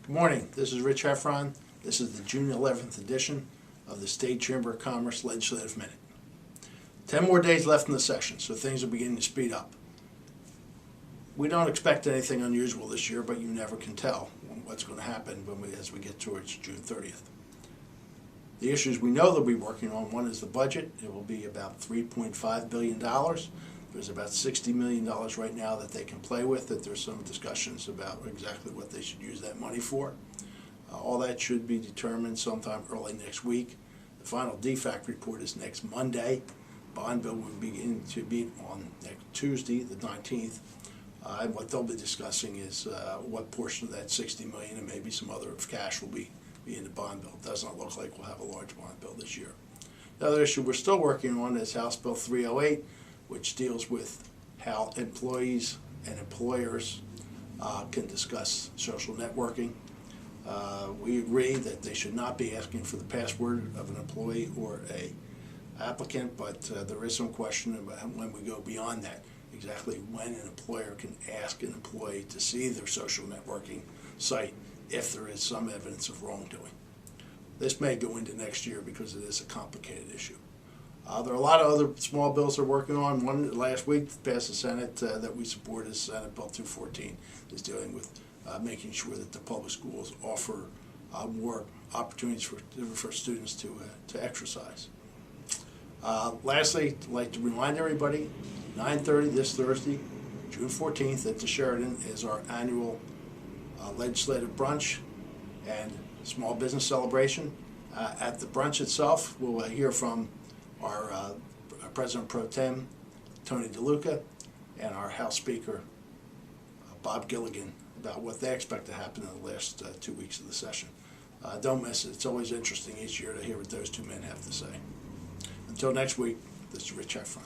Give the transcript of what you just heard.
Good morning. This is Rich Heffron. This is the June 11th edition of the State Chamber of Commerce Legislative Minute. 10 more days left in the session, so things are beginning to speed up. We don't expect anything unusual this year, but you never can tell what's going to happen as we get towards June 30th. The issues we know they'll be working on, one is the budget. It will be about $3.5 billion. There's about $60 million right now that they can play with, that there's some discussions about exactly what they should use that money for. All that should be determined sometime early next week. The final DFAC report is next Monday. Bond bill will begin to be on next Tuesday, the 19th. And what they'll be discussing is what portion of that $60 million and maybe some other cash will be in the bond bill. It does not look like we'll have a large bond bill this year. The other issue we're still working on is House Bill 308, which deals with how employees and employers can discuss social networking. We agree that they should not be asking for the password of an employee or a applicant, but there is some question about when we go beyond that, exactly when an employer can ask an employee to see their social networking site if there is some evidence of wrongdoing. This may go into next year because it is a complicated issue. There are a lot of other small bills they're working on. One last week passed the Senate that we support is Senate Bill 214, is dealing with making sure that the public schools offer more opportunities for students to exercise. Lastly, I'd like to remind everybody, 9:30 this Thursday, June 14th at the Sheridan is our annual legislative brunch and small business celebration. At the brunch itself, we'll hear from our President Pro Tem, Tony DeLuca, and our House Speaker, Bob Gilligan, about what they expect to happen in the last 2 weeks of the session. Don't miss it. It's always interesting each year to hear what those two men have to say. Until next week, this is Rich Heffron.